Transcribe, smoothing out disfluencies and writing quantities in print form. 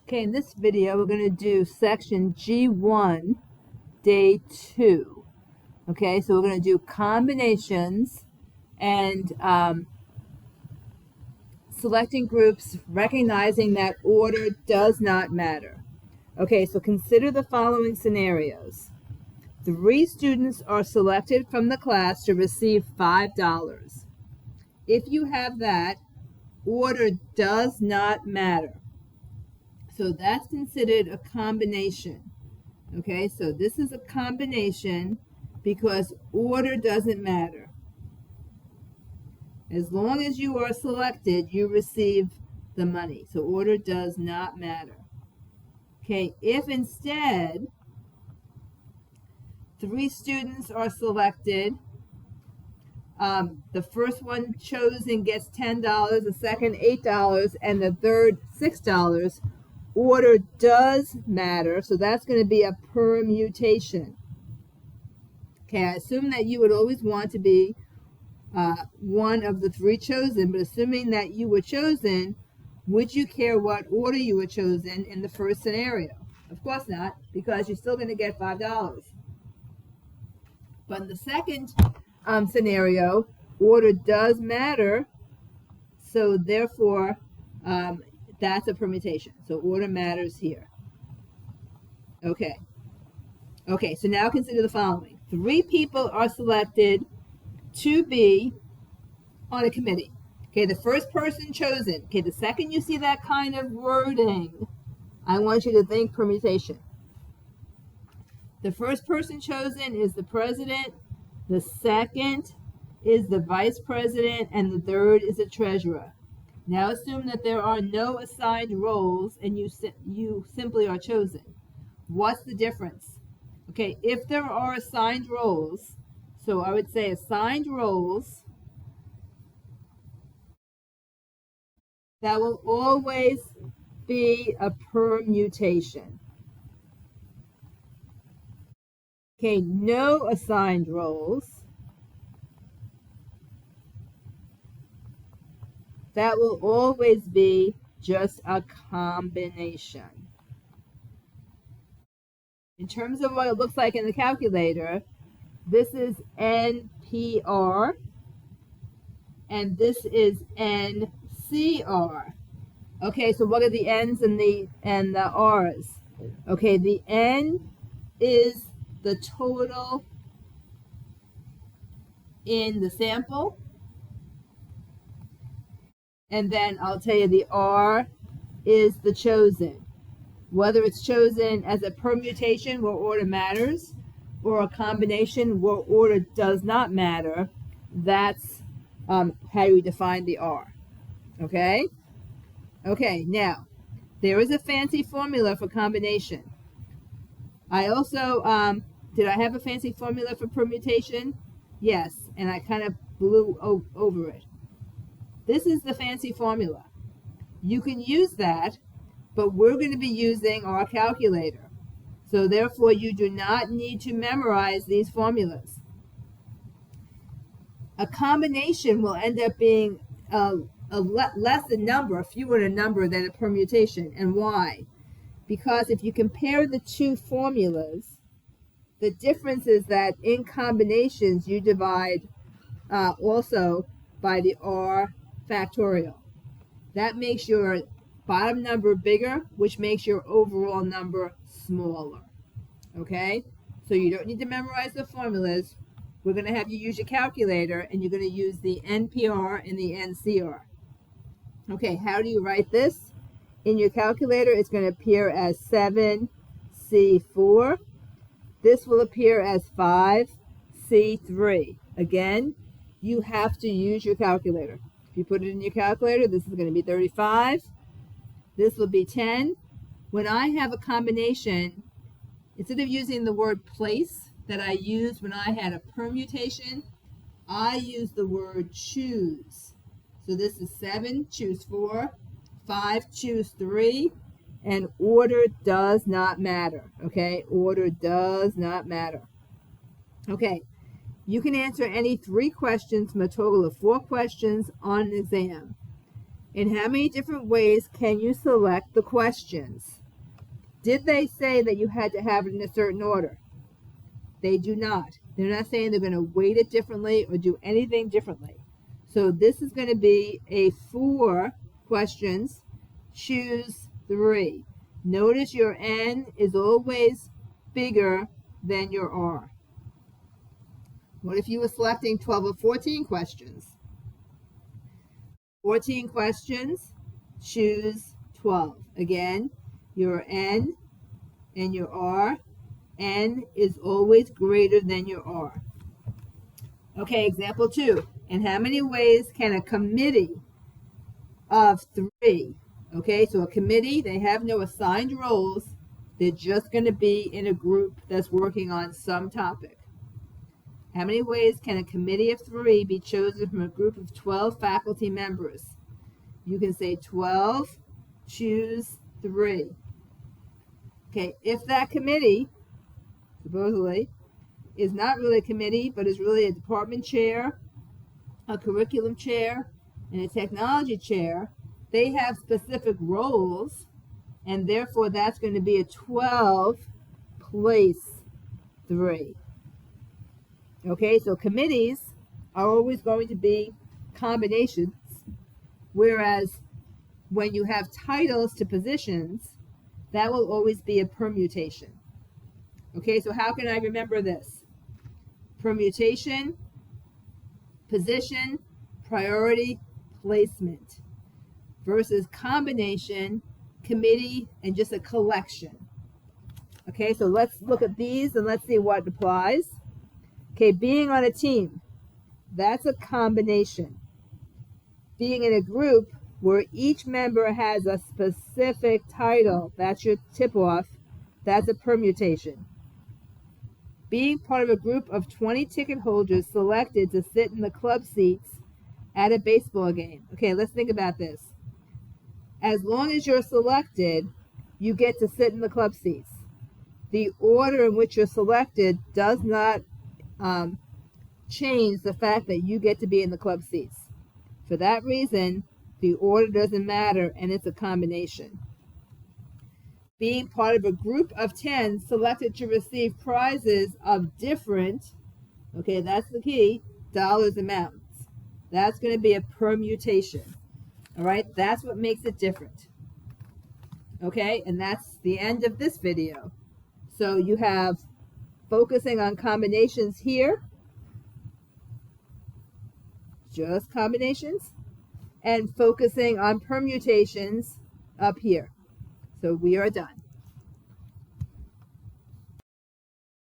Okay, in this video, we're going to do section G1, day 2. Okay, so we're going to do combinations and selecting groups, recognizing that order does not matter. Okay, so consider the following scenarios. 3 students are selected from the class to receive $5. If you have that, order does not matter. So that's considered a combination. Okay, so this is a combination because order doesn't matter. As long as you are selected, you receive the money. So order does not matter. Okay, if instead 3 students are selected, the first one chosen gets $10, the second $8, and the third $6. Order does matter, so that's going to be a permutation. Okay, I assume that you would always want to be one of the 3 chosen, but assuming that you were chosen, would you care what order you were chosen in the first scenario? Of course not, because you're still going to get $5. But in the second scenario, order does matter, so therefore that's a permutation. So order matters here. Okay, so now consider the following. 3 people are selected to be on a committee. Okay, the first person chosen. Okay, the second you see that kind of wording, I want you to think permutation. The first person chosen is the president, the second is the vice president, and the third is the treasurer. Now assume that there are no assigned roles and you simply are chosen. What's the difference? Okay, if there are assigned roles, so I would say assigned roles, that will always be a permutation. Okay, no assigned roles, that will always be just a combination. In terms of what it looks like in the calculator, this is NPR and this is NCR. Okay, so what are the N's and the R's? Okay, the N is the total in the sample. And then I'll tell you the R is the chosen. Whether it's chosen as a permutation where order matters or a combination where order does not matter, that's how you define the R. Okay? Okay, now, there is a fancy formula for combination. I also, did I have a fancy formula for permutation? Yes, and I kind of blew over it. This is the fancy formula. You can use that, but we're going to be using our calculator. So therefore, you do not need to memorize these formulas. A combination will end up being less a number, a fewer a number than a permutation. And why? Because if you compare the 2 formulas, the difference is that in combinations, you divide also by the R factorial. That makes your bottom number bigger, which makes your overall number smaller. Okay? So you don't need to memorize the formulas. We're going to have you use your calculator, and you're going to use the NPR and the NCR. Okay, how do you write this? In your calculator, it's going to appear as 7C4. This will appear as 5C3. Again, you have to use your calculator. If you put it in your calculator, this is going to be 35. This will be 10. When I have a combination, instead of using the word place that I used when I had a permutation, I use the word choose. So this is 7, choose 4, 5, choose 3, and order does not matter. Okay, order does not matter. Okay, you can answer any 3 questions from a total of 4 questions on an exam. In how many different ways can you select the questions? Did they say that you had to have it in a certain order? They do not. They're not saying they're going to weight it differently or do anything differently. So this is going to be a 4 questions. Choose 3. Notice your N is always bigger than your R. What if you were selecting 12 or 14 questions? 14 questions, choose 12. Again, your N and your R. N is always greater than your R. Okay, example 2. In how many ways can a committee of 3, okay, so a committee, they have no assigned roles. They're just going to be in a group that's working on some topic. How many ways can a committee of 3 be chosen from a group of 12 faculty members? You can say 12, choose 3. Okay, if that committee, supposedly, is not really a committee, but is really a department chair, a curriculum chair, and a technology chair, they have specific roles, and therefore that's going to be a 12 place 3. Okay, so committees are always going to be combinations, whereas when you have titles to positions, that will always be a permutation. Okay, so how can I remember this? Permutation, position, priority, placement, versus combination, committee, and just a collection. Okay, so let's look at these and let's see what applies. Okay, being on a team, that's a combination. Being in a group where each member has a specific title, that's your tip-off, that's a permutation. Being part of a group of 20 ticket holders selected to sit in the club seats at a baseball game. Okay, let's think about this. As long as you're selected, you get to sit in the club seats. The order in which you're selected does not change the fact that you get to be in the club seats. For that reason, the order doesn't matter, and it's a combination. Being part of a group of 10 selected to receive prizes of different, okay, that's the key, dollars amounts. That's going to be a permutation. All right, that's what makes it different. Okay, and that's the end of this video. So you have focusing on combinations here, just combinations, and focusing on permutations up here. So we are done.